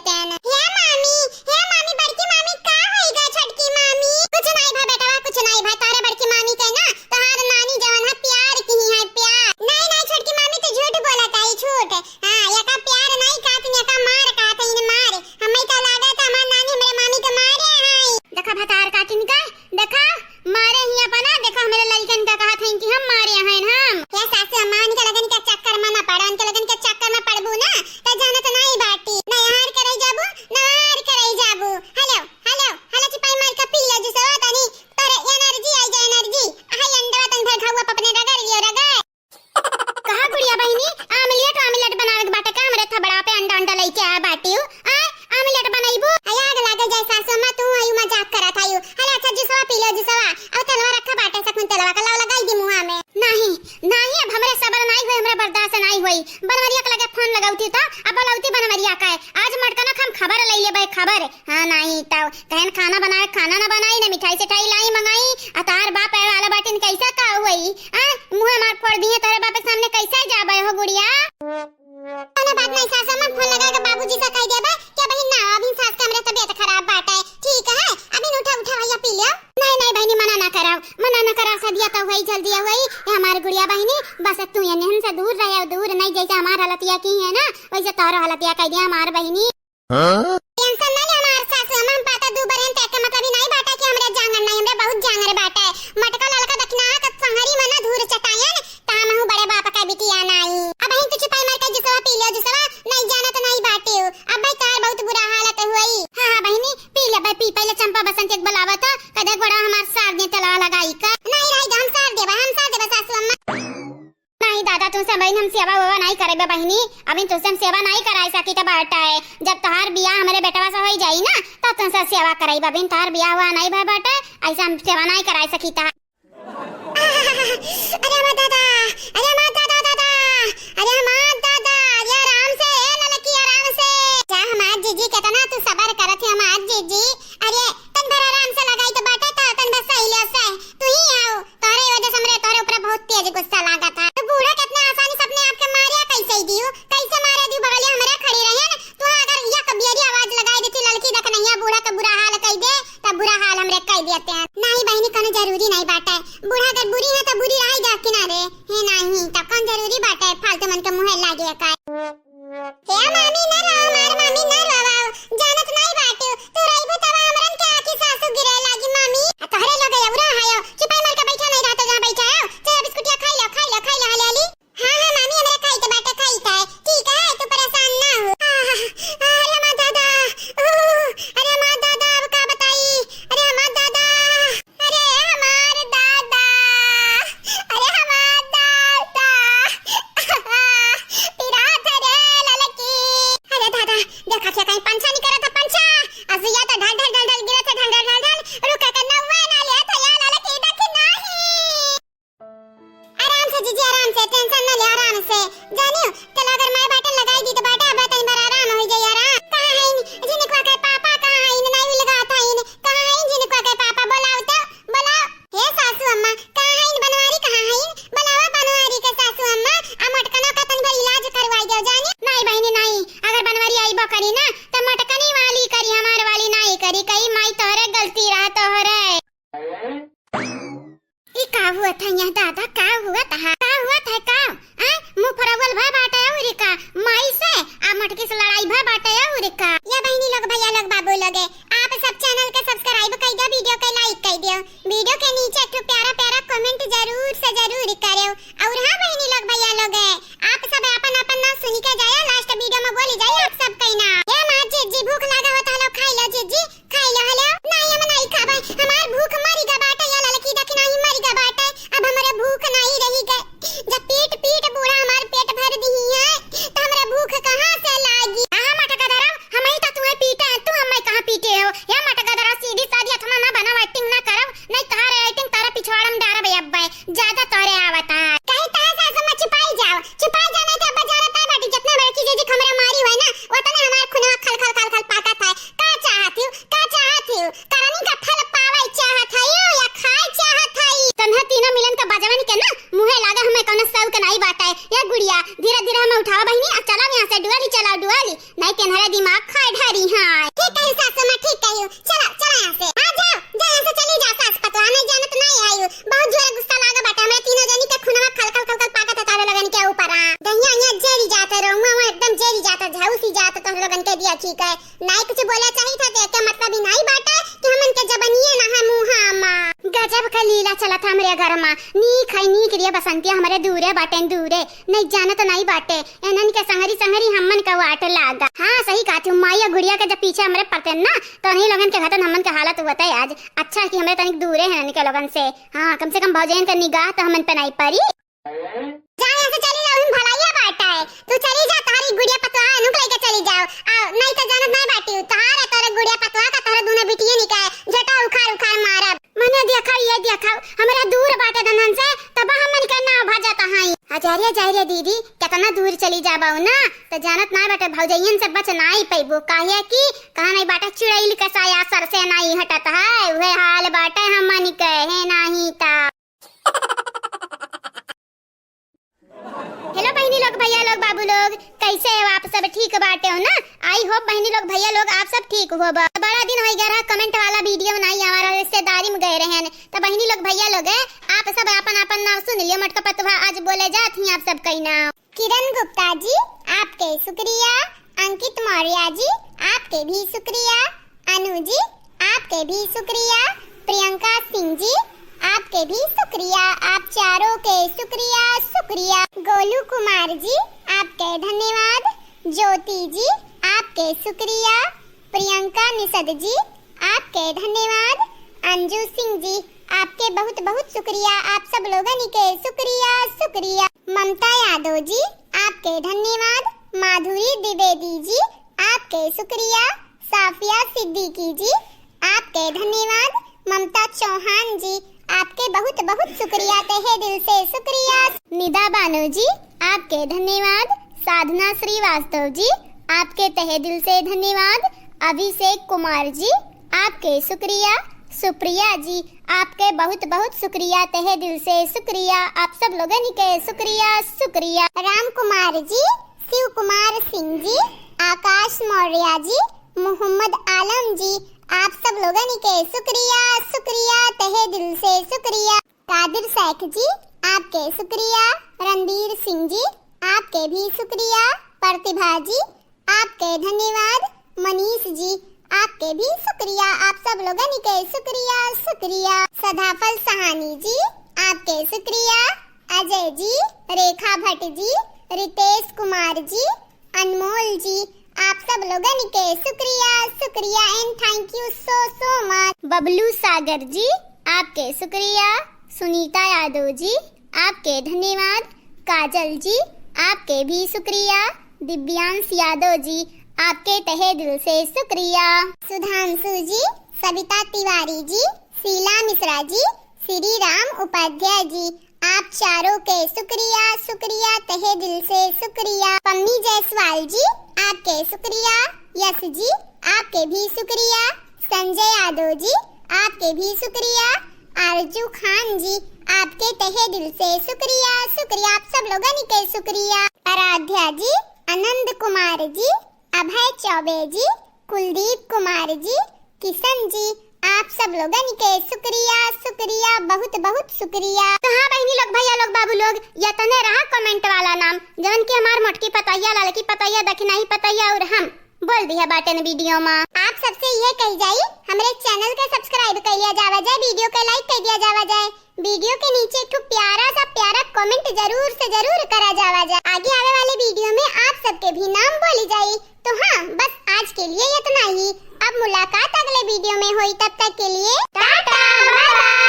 देते हैं। हे मामी बड़की मामी का होइगा छटकी मामी? कुछ नहीं भा बेटा, कुछ नहीं भा। तारे बड़की मामी के ना तहार नानी जवन है प्यार की है, प्यार। नहीं छटकी मामी तो झूठ बोलत है, झूठ। हां ये का प्यार नहीं का तने का मार का तने मार। हमें का लागत हमार नानी हमरे मामी के मारे है। देखा भतार काटिन का देखा मारे ही अपना। देखा मेरे लड़कन का कहा था कि हम मारे हैं हम। ये सासू अम्मा के लगन के चक्कर में ना पड़न के लगन के चक्कर में पड़बू ना त जानत नहीं बाटी। नहीं हार करे जाबू ना हार करे जाबू। हेलो चिपाई मार का पी ले जिसवा तनी पर एनर्जी आई जाए एनर्जी। हाय अंडा तन भर खावा अपने रगड़ लियो रगड़। कहा गुड़िया बहिनी आमलेट बनावे के बाटे का हमरे थबड़ा पे अंडा लेके आ बाटी हूं। आमलेट बनाइबू आग लागे जाए सासू अम्मा तू आयु मजाक करत आयु। हले अच्छा जिसवा पी लो जिसवा अब तलवा रखा बाटे सकून तलवा का लगाई दी मुंह में। नहीं अब हमरे सबर नहीं होई, हमरे बर्दाश्त नहीं होई। बनवरिया के लगे फोन लगाउती तो अब बोलौती बनवरिया का आज मटकना हम खबर ले ले भाई खबर। हां नहीं तो कहन खाना बनाए खाना ना बनाई ना मिठाई से ठाई लाई मंगाई आ तार बाप वाला बाटिन कैसा का होई। मुंह मार फोड़ दिए तारे बाप के सामने कैसे जाबे हो गुड़िया? ना बात नहीं सास अम्मा फोन लगा के बाबूजी से कह देबे क्या बहिन ना अभी सास का हमरे तबीयत खराब बाटे। ठीक है अभी उठा भैया पी लियो। नहीं बहनी मना ना करा सदिया तो होई जल्दी होई। हमारी गुड़िया बहनी बस तू ये नहन से दूर रहे दूर नहीं जैसे हमार हालतिया की है ना वैसे तोरो हालतिया कह दिया हमार बहनी। टेंशन ना ले हमार सासू अम्मा हम पाता दू बरन तक मतलब ही नहीं बाटा कि हमरे जांगर नहीं हमरे बहुत जांगर बाटा है। मटका ललका दखना का संहरी मना धूर चटायन ताम हूं बड़े बाप का बिटिया नहीं। अब ही तुझे पाई मार के जिसवा पी लियो जिसवा नहीं जाना तो नहीं बाटे हो। अब भाई तार बहुत बुरा हालत हुई। हां बहनी पी ले भाई पी पहले चंपा बसंत एक बुलावा था कदे घोड़ा हमार सार दे तला लगाई का नहीं रही हम सार देबा सासू अम्मा। नहीं दादा तुमसे बहन हम सेवा वो नहीं करेबे बहनी। अभी तुमसे हम सेवा नहीं कराई सकी तो बाटा है। जब तोहार बियाह हमारे बेटवा से होई जाई ना तो तुमसे सेवा कराई बबिन। तोहार बियाह हुआ नहीं भा बाटा ऐसा हम सेवा नहीं कराई सकी ता। अरे मां दादा ये आराम से ललकी आराम से जा हमार जीजी कहता तू सबर करत है हमार जीजी। अरे तन भर आराम से लगाई तो बाटा तो तन बस सही ले से तू ही आओ तोरे वजह से हमरे तोरे ऊपर बहुत तेज गुस्सा लागा था। तो बूढ़ा कितना आसानी से अपने आप के मारिया कैसे दियो कैसे मारे दी बगलिया हमरे खड़ी रहे न तू अगर या कबियरी आवाज लगाई देती लड़की देख नहीं बूढ़ा का बुरा हाल कह दे तब बुरा हाल हमरे कह देते हैं। नहीं बहनी कने जरूरी नहीं बाटा है बूढ़ा अगर बुरी है तो बुरी रह जा किनारे है नहीं तब कौन जरूरी बाटा है फालतू मन के मुंह लागे का। हे मामी ना रो मार मामी ना रो जानत नहीं बाटे तू रहिबो तब हमरन के आखी सासू गिरे लागी मामी तोहरे लगे उरा हायो चिपाई मार के बैठा नहीं रहता जहां बैठा हो चल बिस्कुटिया खा ले हले हां मामी हमरे खाई तो बाटे खाई था ठीक है तू परेशान ना हो। अरे मां दादा अब का बताई। अरे मां दादा अरे हमार दादा पिरा धरे ललकी। अरे दादा देखा क्या कहीं पंछा नहीं करा था पंछा असिया तो ढल गिरा था ढल रुका करना हुआ ना ले था या ललकी देख नहीं। आराम से जीजी आराम से टेंशन ना ले आराम से जानियो चल अगर मैं बाटन लगाई दी तो बाटा अब तई भर आराम हो जाई। आराम कहां है जिनको के पापा कहां है नहीं लगा था इन कहां है जिनको के पापा बुलाओ तो बुलाओ। हे सासू अम्मा कहां है बनवारी कहां है बुलावा बनवारी के सासू अम्मा आ मटकना का तन भर इलाज करवाई दो जानी। नहीं बहनी नहीं अगर बनवारी आईबो करी ना तो मटकनी वाली करी हमार वाली नहीं करी कई माई तोरे गलती रहा तोहरे। ई का हुआ था यहाँ दादा का हुआ था मुंह फरवल भा बाटा औरी का माई से आ मटकी से लड़ाई भा बाटा औरी का। या बहनी लोग भैया लोग बाबू लोग आप सब चैनल के सब्सक्राइब कर दो वीडियो के लाइक कर दो वीडियो के नीचे एक प्यारा कमेंट जरूर से जरूर करो। और हां बहनी लोग भैया लोग आप सब अपन नाम सुनी के जाए लास्ट वीडियो में बोली जाए आप सब कहना ए मां जी भूख लगा होता लो खाई लो जी खाई लो हेलो नहीं हम नहीं खाबे हमार भूख मरी गा बाटा या लड़की देख नहीं मरी गा बाटा अब हमारे भूख नहीं रही गई जब पेट बूढ़ा हमार पेट भर दी है तो हमारे भूख कहां से लागी। हां मटका धरम हम ही दिमाग खा ढारी हां। ठीक है सासू मां, ठीक है। चलो चलो यहां से आ जाओ, जा यहां से चली जा। सास पतवा नहीं जाने तो नहीं आयु। बहुत जोर गुस्सा लागा बाटा हमरा तीनों जनी के खुनवा खलखल खलखल पाकत तारे लगन के ऊपर आ दहिया यहाँ जेरी जाता रहूंगा, वहां एकदम जेरी जाता, झाउसी जाता तो लगन के दिया। ठीक है नहीं कुछ बोला चाहिए था, देख के मतलब ही नहीं बाटा कि हमन के जबनिए ना है मुंहा मा। गजब का लीला चला था हमरे घर में। नी खाई नी करिया बसंतिया हमारे दूरे बाटे दूरे नहीं जाने तो नहीं बाटे एनन के संगरी संगरी हमन का वाट लागा। हां सही कहा तू माया गुड़िया के जब पीछे हमरे पड़ते ना तो नहीं लगन के घटन हमन के हालत हुआ था आज। अच्छा कि हमरे तनिक दूरे हैं इनके लगन से। हां कम से कम भौजन के निगाह तो हमन पे नहीं पड़ी। जा यहां से चली जाओ, हम भलाइया बाटा है। तू चली जा, तारी गुड़िया पतवा अनुक लेके चली जाओ। नहीं तो जानत नहीं बाटी तारे तारे गुड़िया पतवा का तारे दोनों बिटिया निकाय झटा उखाड़ उखाड़ मारब। मने देखा ये देखा हमरा दूर बाटे दनन से तब हमन के ना भजता हई। आचार्य जाइरे दीदी कितना दूर चली जाबाऊ ना तो जानत ना बाटे भौजयन से बच नहीं पैबो। काहे कि कहां नहीं बाटे चुड़ैल के साया सर से नहीं हटत है। वह हाल बाटे हमन के है नहीं ता। हेलो बहनी लोग, भैया लोग, बाबू लोग, कैसे हो आप सब? ठीक बाटे हो ना? आई होप बहनी लोग भैया लोग आप सब ठीक हो। बड़ा दिन हो गया रहा कमेंट वाला वीडियो नहीं हमारा रिश्तेदारी में गए रहे तो बहनी लोग भैया लोग है आप सब अपन अपन नाम सुन लियो। मटका पतवा आज बोले जात ही आप सब कई नाम। किरण गुप्ता जी आपके शुक्रिया, अंकित मौर्य जी आपके भी शुक्रिया, अनु जी आपके भी शुक्रिया, प्रियंका सिंह जी आपके भी शुक्रिया। आप चारों के शुक्रिया शुक्रिया। गोलू कुमार जी आपके धन्यवाद, ज्योति जी आपके शुक्रिया, प्रियंका निषद जी आपके धन्यवाद, अंजू सिंह जी आपके बहुत बहुत शुक्रिया। आप सब लोगों के शुक्रिया शुक्रिया। ममता यादव जी आपके धन्यवाद, माधुरी द्विवेदी जी आपके शुक्रिया, साफिया सिद्दीकी जी आपके धन्यवाद, ममता चौहान जी आपके बहुत बहुत शुक्रिया, तहे दिल से शुक्रिया। निदा बानो जी आपके धन्यवाद, साधना श्रीवास्तव जी आपके तहे दिल से धन्यवाद, अभिषेक कुमार जी आपके शुक्रिया, सुप्रिया जी आपके बहुत बहुत शुक्रिया, तहे दिल से शुक्रिया। आप सब लोगों के शुक्रिया शुक्रिया। राम कुमार जी, शिव कुमार सिंह जी, आकाश मौर्य जी, मोहम्मद आलम जी आप सब लोगों के शुक्रिया शुक्रिया, तहे दिल से शुक्रिया। कादिर शेख जी आपके शुक्रिया, रणबीर सिंह जी आपके भी शुक्रिया, प्रतिभा जी आपके धन्यवाद, मनीष जी आपके भी शुक्रिया। आप सब लोगों के शुक्रिया शुक्रिया। सदाफल सहानी जी आपके शुक्रिया, अजय जी, रेखा भट्ट जी, रितेश कुमार जी, अनमोल जी आप सब लोगों के शुक्रिया शुक्रिया and thank you so so much. Bablu Sagar ji आपके शुक्रिया, सुनीता यादव जी आपके धन्यवाद, काजल जी आपके भी शुक्रिया, दिव्यांश यादव जी आपके तहे दिल से शुक्रिया। सुधांशु जी, सविता तिवारी जी, शीला मिश्रा जी, श्री राम उपाध्याय जी आप चारों के शुक्रिया शुक्रिया, तहे दिल से शुक्रिया। पम्मी जायसवाल जी आपके शुक्रिया, यश जी आपके भी शुक्रिया, संजय यादव जी आपके भी शुक्रिया, आरजू खान जी आपके तहे दिल से शुक्रिया शुक्रिया। आप सब लोगों के शुक्रिया। आराध्या जी, आनंद कुमार जी, अभय चौबे जी, कुलदीप कुमार जी, किशन जी आप सब लोगों के शुक्रिया शुक्रिया, बहुत बहुत शुक्रिया। तो हाँ बहनी लोग, भैया लोग, बाबू लोग, या तने रहा कमेंट वाला नाम जवन की हमार मोटकी पतैया, लालकी पतैया, दक्षिणाई पतैया और हम बोल दिया बाटे ने वीडियो में। आप सबसे ये कही जाई हमारे चैनल के सब्सक्राइब कर लिया जावा जाए, वीडियो के लाइक कर दिया जावा जाए, वीडियो के नीचे एक प्यारा सा प्यारा कमेंट जरूर से जरूर करा जावा जाए। आगे आने वाले वीडियो में आप सबके भी नाम बोली जाए। तो हाँ बस आज के लिए इतना ही। अब मुलाकात अगले वीडियो में हुई, तब तक के लिए टाटा बाय बाय।